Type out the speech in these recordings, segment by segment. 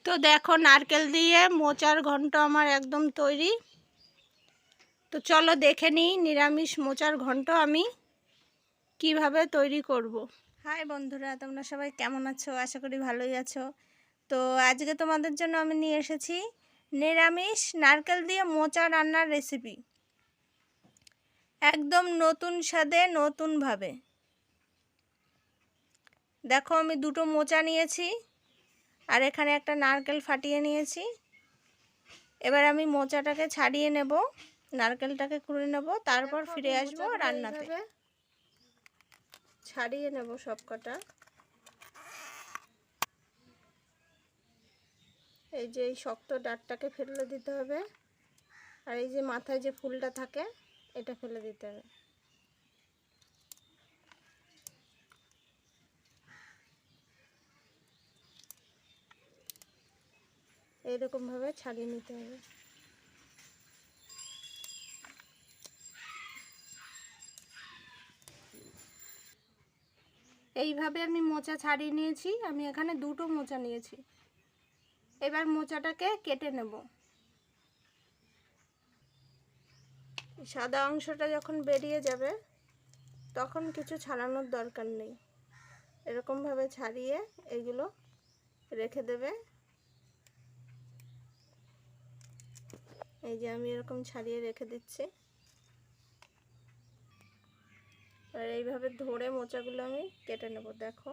তো দেখো নারকেল দিয়ে মোচার ঘন্ট আমার একদম তৈরি। তো চলো দেখে নিই নিরামিষ মোচার ঘন্ট আমি কিভাবে তৈরি করব। হাই বন্ধুরা, তোমরা সবাই কেমন আছো? আশা করি ভালোই আছো। তো আজকে তোমাদের জন্য আমি নিয়ে এসেছি নিরামিষ নারকেল দিয়ে মোচা রান্নার রেসিপি, একদম নতুন স্বাদে নতুনভাবে। দেখো আমি দুটো মোচা নিয়েছি আর এখানে একটা নারকেল ফাটিয়ে নিয়েছি। এবার আমি মোচাটাকে ছাড়িয়ে নেব, নারকেলটাকে কুড়ে নেব, তারপর ফিরে আসবো রান্নাতে। ছাড়িয়ে নেব সবকটা। এই যে এই শক্ত ডাঁটটাকে ফেলে দিতে হবে, আর এই যে মাথায় যে ফুলটা থাকে এটা ফেলে দিতে হবে। এইরকমভাবে ছাড়িয়ে নিতে হবে। এইভাবে আমি মোচা ছাড়িয়ে নিয়েছি। আমি এখানে দুটো মোচা নিয়েছি। এবার মোচাটাকে কেটে নেব। সাদা অংশটা যখন বেরিয়ে যাবে তখন কিছু ছাড়ানোর দরকার নেই। এরকমভাবে ছাড়িয়ে এগুলো রেখে দেবে। এই যে আমি এরকম ছাড়িয়ে রেখে দিচ্ছি। আর এইভাবে ধরে মোচাগুলো আমি কেটে নেব। দেখো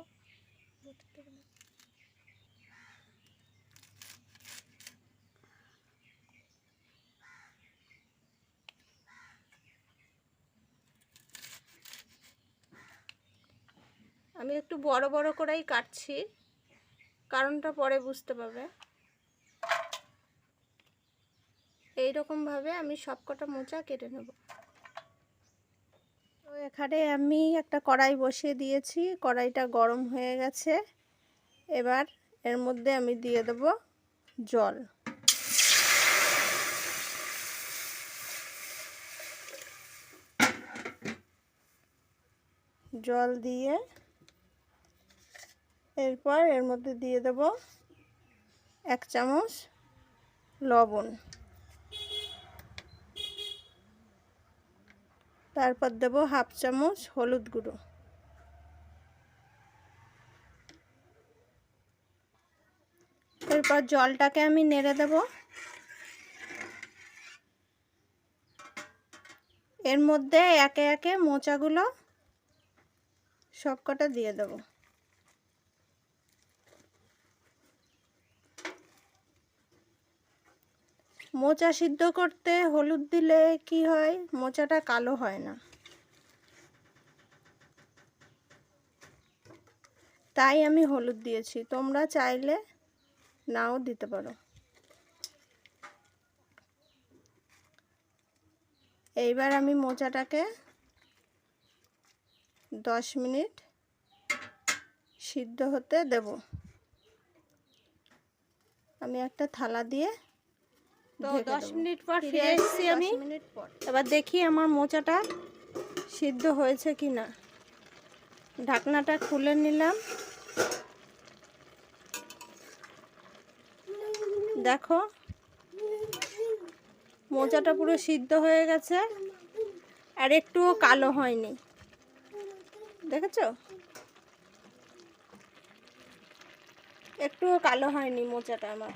আমি একটু বড় বড় করেই কাটছি, কারণটা পরে বুঝতে পারবে। এইরকমভাবে আমি সবকটা মোচা কেটে নেব। তো এখানে আমি একটা কড়াই বসিয়ে দিয়েছি, কড়াইটা গরম হয়ে গেছে। এবার এর মধ্যে আমি দিয়ে দেব জল। জল দিয়ে এরপর এর মধ্যে দিয়ে দেব 1 চামচ লবণ, তারপর দেব 1/2 চামচ হলুদ গুঁড়ো। এরপর জলটাকে আমি নেড়ে দেব। এর মধ্যে একে একে মোচাগুলো সবকটা দিয়ে দেব। মোচা সিদ্ধ করতে হলুদ দিলে কি হয়, মোচাটা কালো হয় না। তাই আমি হলুদ দিয়েছি, তোমরা চাইলে নাও দিতে পারো। এইবার আমি মোচাটাকে 10 মিনিট সিদ্ধ হতে দেব। আমি একটা থালা দিয়ে তো 10 মিনিট পর ফিরে এসেছি আমি। এবার দেখি আমার মোচাটা সিদ্ধ হয়েছে কি না। ঢাকনাটা খুলে নিলাম। দেখো মোচাটা পুরো সিদ্ধ হয়ে গেছে, আর একটুও কালো হয়নি। দেখেছো, একটুও কালো হয়নি মোচাটা আমার।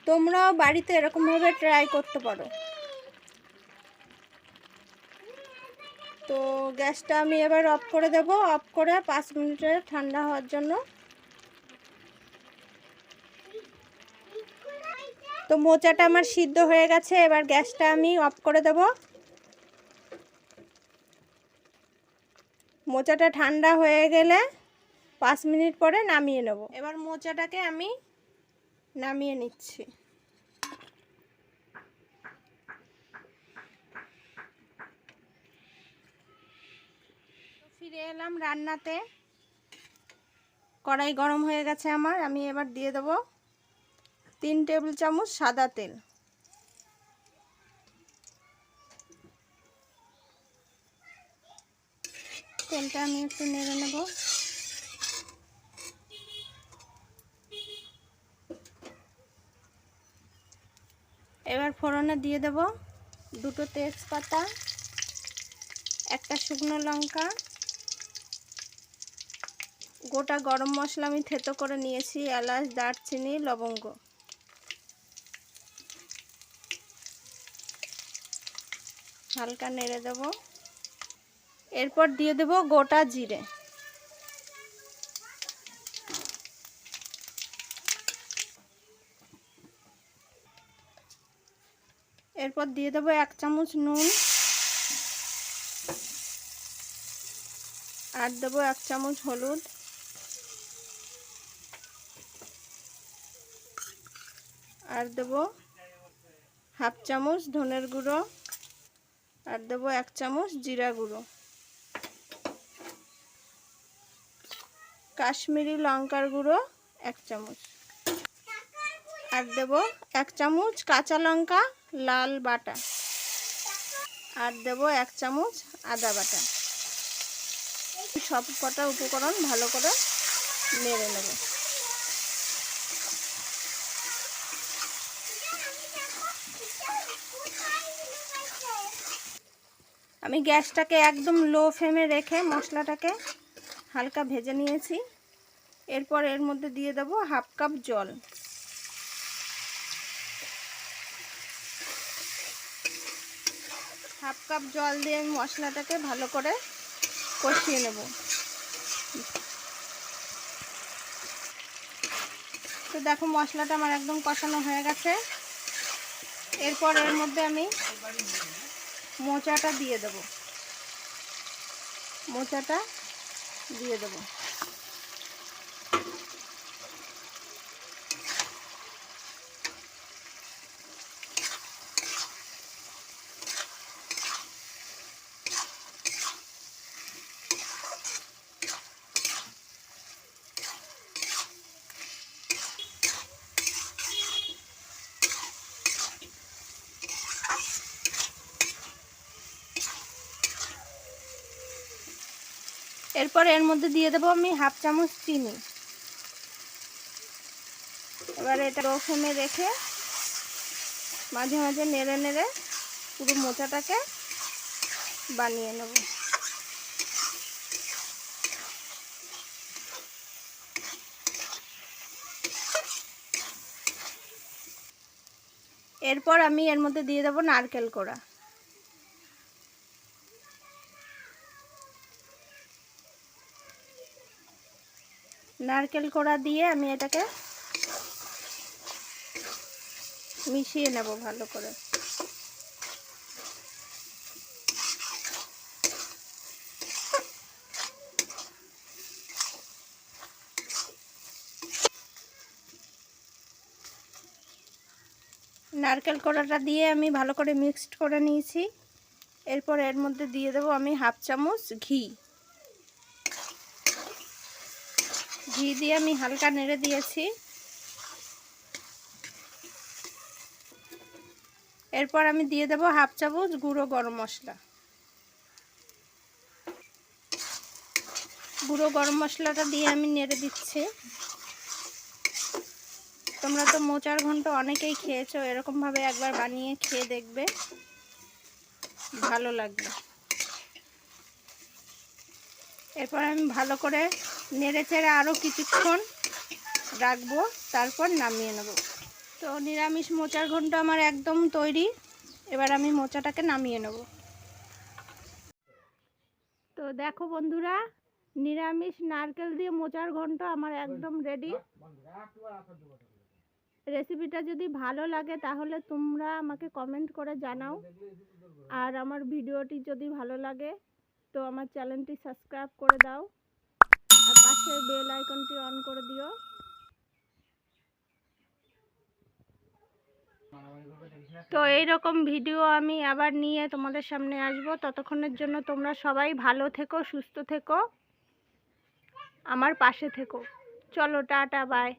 তোমরাও বাড়িতে এরকমভাবে ট্রাই করতে পারো। তো গ্যাসটা আমি এবার অফ করে দেব। অফ করে 5 মিনিটের ঠান্ডা হওয়ার জন্য। তো মোচাটা আমার সিদ্ধ হয়ে গেছে। এবার গ্যাসটা আমি অফ করে দেব। মোচাটা ঠান্ডা হয়ে গেলে 5 মিনিট পরে নামিয়ে নেব। এবার মোচাটাকে আমি নামিয়ে নিচ্ছি। ফিরে এলাম রান্নাতে। কড়াই গরম হয়ে গেছে আমার। আমি এবার দিয়ে দেব 3 টেবিল চামচ সাদা তেল। তেলটা আমি একটু নেড়ে নেব। এবার ফোড়নে দিয়ে দেব দুটো তেজপাতা, একটা শুকনো লঙ্কা, গোটা গরম মশলা আমি থেতো করে নিয়েছি, এলাচ, দারচিনি, লবঙ্গ। হালকা নেড়ে দেব। এরপর দিয়ে দেব গোটা জিরে। এরপর দিয়ে দেব 1 চামচ নুন, আর দেব 1 চামচ হলুদ, আর দেব হাফ চামচ ধনের গুঁড়ো, আর দেব 1 চামচ জিরা গুঁড়ো, কাশ্মীরি লঙ্কার গুঁড়ো 1 চামচ, আর দেব 1 চামচ কাঁচা লঙ্কা লাল বাটা, আর দেব 1 চামচ আদা বাটা। সব কটা উপকরণ ভালো করে নেড়ে নেব। আমি গ্যাসটাকে একদম লো ফ্লেমে রেখে মশলাটাকে হালকা ভেজে নিয়েছি। এরপর এর মধ্যে দিয়ে দেব হাফ কাপ জল। হাফ কাপ জল দিয়ে আমি মশলাটাকে ভালো করে কষিয়ে নেব। তো দেখো মশলাটা আমার একদম কষানো হয়ে গেছে। এরপর এর মধ্যে আমি মোচাটা দিয়ে দেব। মোচাটা দিয়ে দেব। এরপর এর মধ্যে দিয়ে দেবো আমি হাফ চামচ চিনি। এবার এটা লো ফ্লেমে রেখে মাঝে মাঝে নেড়ে নেড়ে পুরো মোচাটাকে বানিয়ে নেব। এরপর আমি এর মধ্যে দিয়ে দেবো নারকেল কোড়া। নারকেল কোড়া দিয়ে আমি এটাকে মিশিয়ে নেব ভালো করে। নারকেল কোড়াটা দিয়ে আমি ভালো করে মিক্সড করে নিয়েছি। এরপর এর মধ্যে দিয়ে দেবো আমি হাফ চামচ ঘি। ঘি দিয়ে আমি হালকা নেড়ে দিয়েছি। এরপর আমি দিয়ে দেবো হাফ চামচ গুঁড়ো গরম মশলা। গুঁড়ো গরম মশলাটা দিয়ে আমি নেড়ে দিচ্ছি। তোমরা তো মোচার ঘন্ট অনেকেই খেয়েছো, এরকমভাবে একবার বানিয়ে খেয়ে দেখবে, ভালো লাগবে। এরপর আমি ভালো করে নেড়ে চেড়ে আরও কিছুক্ষণ রাখবো, তারপর নামিয়ে নেব। তো নিরামিষ মোচার ঘন্ট আমার একদম তৈরি। এবার আমি মোচাটাকে নামিয়ে নেব। তো দেখো বন্ধুরা, নিরামিষ নারকেল দিয়ে মোচার ঘন্ট আমার একদম রেডি। রেসিপিটা যদি ভালো লাগে তাহলে তোমরা আমাকে কমেন্ট করে জানাও। আর আমার ভিডিওটি যদি ভালো লাগে তো আমার চ্যানেলটি সাবস্ক্রাইব করে দাও, আর পাশে বেল আইকনটি অন করে দিও। তো এইরকম ভিডিও আমি আবার নিয়ে তোমাদের সামনে আসব। ততক্ষণের জন্য তোমরা সবাই ভালো থেকো, সুস্থ থেকো, আমার পাশে থেকো। চলো টাটা, বাই।